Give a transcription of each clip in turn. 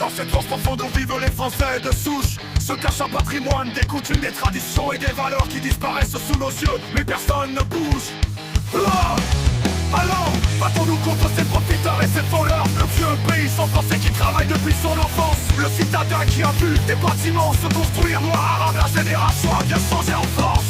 Dans cette force profonde où vivent les Français de souche, se cache un patrimoine, des coutumes, des traditions et des valeurs qui disparaissent sous nos yeux, mais personne ne bouge. Alors, battons-nous contre ces profiteurs et ces voleurs. Le vieux paysan français qui travaille depuis son enfance, le citadin qui a vu des bâtiments se construire noirs. La génération a bien changé en force.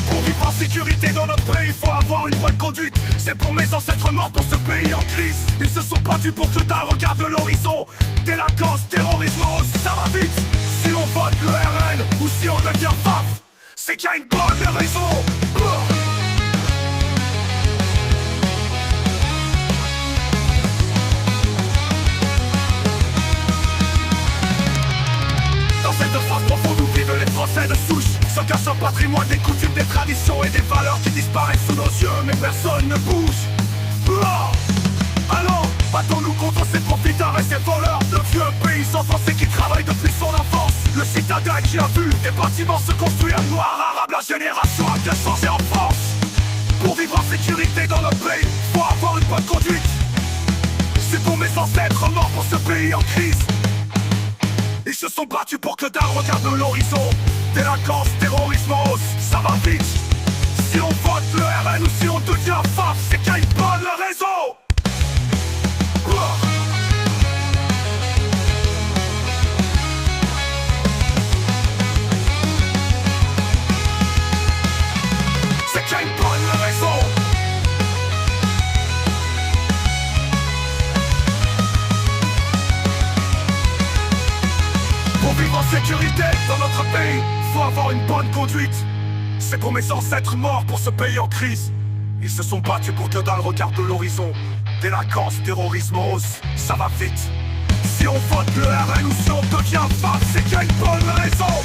Pour vivre en sécurité dans notre pays, faut avoir une bonne conduite. C'est pour mes ancêtres morts pour ce pays en crise. Ils se sont battus pour que d'un regard de l'horizon. Délinquance, terrorisme, ça va vite. Si on vote le RN ou si on devient FAF, c'est qu'il y a une bonne raison. Dans cette phase profonde où vivent les Français de souche, se cache un patrimoine, des coutumes, des traditions et des valeurs qui disparaissent sous nos yeux, mais personne ne bouge. Alors, battons-nous contre ces profiteurs et ces voleurs. Le vieux paysan français qui travaille depuis son enfance, le citadin qui a vu des bâtiments se construire noir arabe. La génération a bien changé en France. Pour vivre en sécurité dans notre pays, faut avoir une bonne conduite. C'est pour mes ancêtres morts pour ce pays en crise. Ils se sont battus pour que d'un regard de l'horizon. Délinquance, terrorisme, ça va vite. Si on vote le RN ou si on devient FAF, c'est qu'il y a une bonne raison. C'est qu'il y a une bonne raison. Pour vivre en sécurité dans notre pays, faut avoir une bonne conduite. C'est pour mes ancêtres morts pour ce pays en crise. Ils se sont battus pour que dans le regard de l'horizon. Délinquance, terrorisme, ça va vite. Si on vote le RN ou si on devient FAF, c'est qu'il y a une bonne raison.